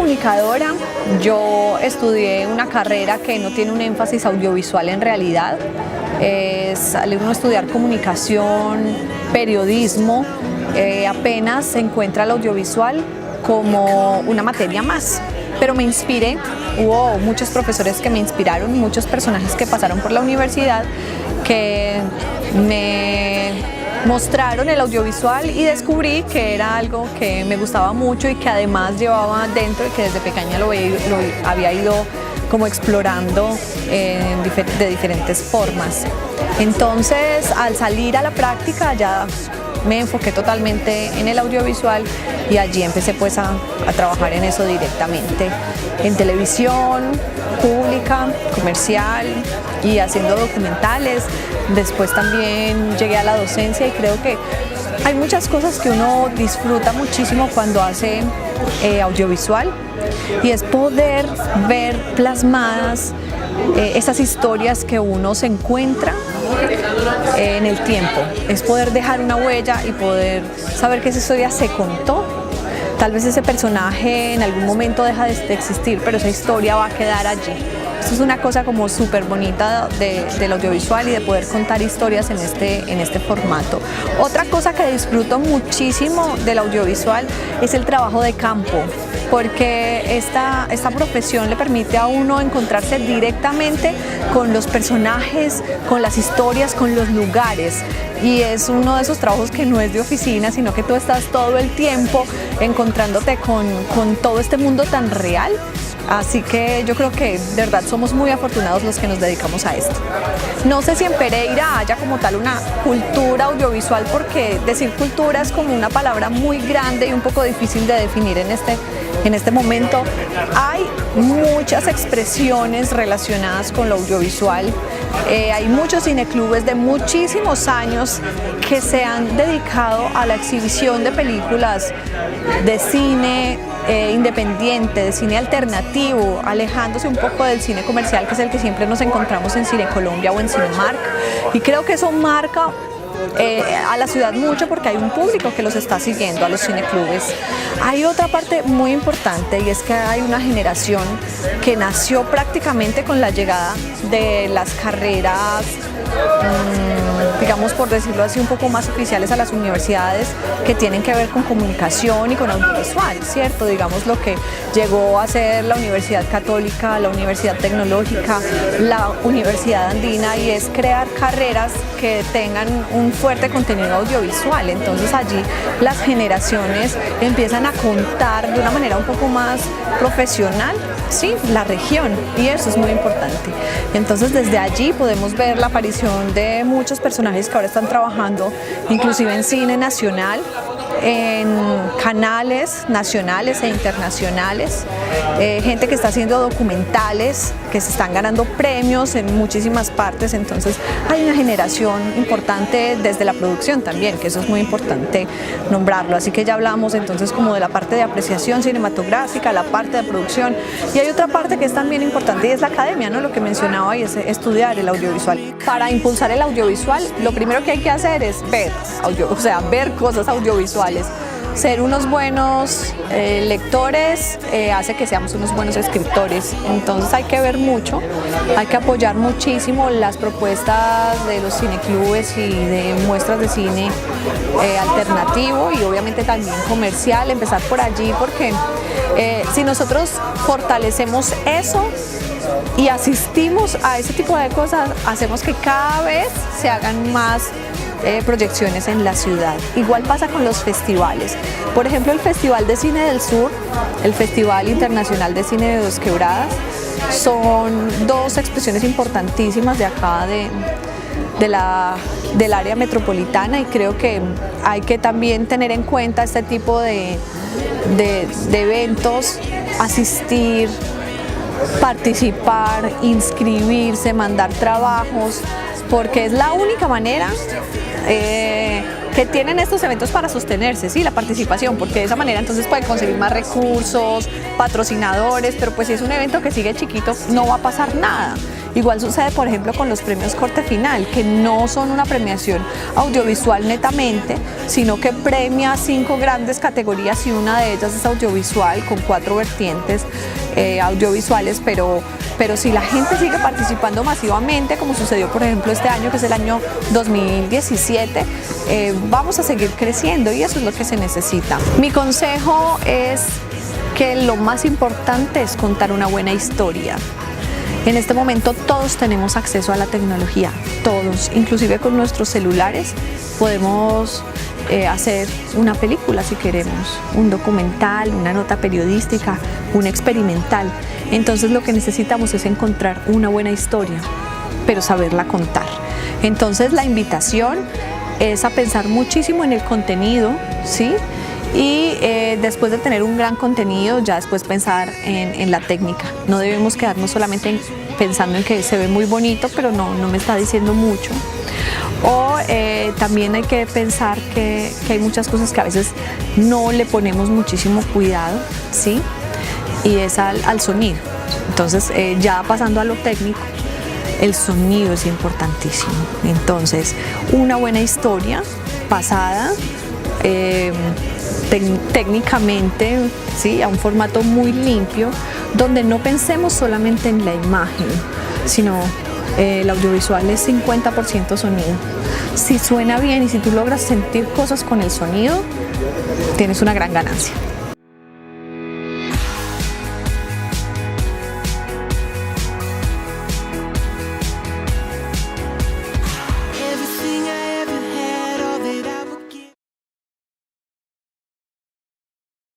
comunicadora. Yo estudié una carrera que no tiene un énfasis audiovisual en realidad. Al uno estudiar comunicación, periodismo, apenas se encuentra el audiovisual como una materia más. Pero me inspiré, hubo muchos profesores que me inspiraron, muchos personajes que pasaron por la universidad que me mostraron el audiovisual y descubrí que era algo que me gustaba mucho y que además llevaba dentro y que desde pequeña lo había ido como explorando de diferentes formas. Entonces, al salir a la práctica ya me enfoqué totalmente en el audiovisual y allí empecé pues a trabajar en eso directamente, en televisión pública, comercial y haciendo documentales. Después también llegué a la docencia y creo que hay muchas cosas que uno disfruta muchísimo cuando hace audiovisual y es poder ver plasmadas esas historias que uno se encuentra en el tiempo, es poder dejar una huella y poder saber que esa historia se contó. Tal vez ese personaje en algún momento deja de existir, pero esa historia va a quedar allí. Esto es una cosa como súper bonita del audiovisual y de poder contar historias en este formato. Otra cosa que disfruto muchísimo del audiovisual es el trabajo de campo, porque esta profesión le permite a uno encontrarse directamente con los personajes, con las historias, con los lugares. Y es uno de esos trabajos que no es de oficina, sino que tú estás todo el tiempo encontrándote con todo este mundo tan real. Así que yo creo que de verdad somos muy afortunados los que nos dedicamos a esto. No sé si en Pereira haya como tal una cultura audiovisual, porque decir cultura es como una palabra muy grande y un poco difícil de definir en este momento. Hay muchas expresiones relacionadas con lo audiovisual. Hay muchos cineclubes de muchísimos años que se han dedicado a la exhibición de películas de cine independiente, de cine alternativo, alejándose un poco del cine comercial, que es el que siempre nos encontramos en Cine Colombia o en Cinemark. Y creo que eso marca a la ciudad mucho porque hay un público que los está siguiendo, a los cineclubes. Hay otra parte muy importante y es que hay una generación que nació prácticamente con la llegada de las carreras, digamos por decirlo así, un poco más oficiales a las universidades, que tienen que ver con comunicación y con audiovisual, ¿cierto? Digamos lo que llegó a ser la Universidad Católica, la Universidad Tecnológica, la Universidad Andina, y es crear carreras que tengan un fuerte contenido audiovisual. Entonces allí las generaciones empiezan a contar de una manera un poco más profesional, sí, la región, y eso es muy importante. Entonces desde allí podemos ver la aparición de muchos personajes que ahora están trabajando inclusive en cine nacional, en canales nacionales e internacionales, gente que está haciendo documentales que se están ganando premios en muchísimas partes. Entonces hay una generación importante desde la producción también, que eso es muy importante nombrarlo. Así que ya hablamos entonces como de la parte de apreciación cinematográfica, la parte de producción, y hay otra parte que es también importante y es la academia, ¿no? Lo que mencionaba, y es estudiar el audiovisual. Para impulsar el audiovisual, lo primero que hay que hacer es ver ver cosas audiovisuales. Ser unos buenos lectores hace que seamos unos buenos escritores. Entonces hay que ver mucho, hay que apoyar muchísimo las propuestas de los cineclubes y de muestras de cine alternativo y obviamente también comercial, empezar por allí, porque si nosotros fortalecemos eso y asistimos a ese tipo de cosas, hacemos que cada vez se hagan más proyecciones en la ciudad. Igual pasa con los festivales. Por ejemplo, el Festival de Cine del Sur, el Festival Internacional de Cine de Dos Quebradas, son dos expresiones importantísimas de acá del área metropolitana, y creo que hay que también tener en cuenta este tipo de eventos, asistir, participar, inscribirse, mandar trabajos, porque es la única manera que tienen estos eventos para sostenerse, ¿sí? La participación, porque de esa manera entonces pueden conseguir más recursos, patrocinadores, pero pues si es un evento que sigue chiquito no va a pasar nada. Igual sucede, por ejemplo, con los premios Corte Final, que no son una premiación audiovisual netamente, sino que premia 5 grandes categorías y una de ellas es audiovisual, con 4 vertientes audiovisuales, pero si la gente sigue participando masivamente, como sucedió por ejemplo este año, que es el año 2017, vamos a seguir creciendo y eso es lo que se necesita. Mi consejo es que lo más importante es contar una buena historia. En este momento todos tenemos acceso a la tecnología, todos, inclusive con nuestros celulares podemos hacer una película si queremos, un documental, una nota periodística, un experimental. Entonces lo que necesitamos es encontrar una buena historia, pero saberla contar. Entonces la invitación es a pensar muchísimo en el contenido, ¿sí? Y después de tener un gran contenido, ya después pensar en la técnica. No debemos quedarnos solamente pensando en que se ve muy bonito, pero no me está diciendo mucho. O también hay que pensar que hay muchas cosas que a veces no le ponemos muchísimo cuidado, ¿sí? Y es al sonido. Entonces, ya pasando a lo técnico, el sonido es importantísimo. Entonces, una buena historia pasada técnicamente, ¿sí? A un formato muy limpio, donde no pensemos solamente en la imagen, sino el audiovisual es 50% sonido. Si suena bien y si tú logras sentir cosas con el sonido, tienes una gran ganancia.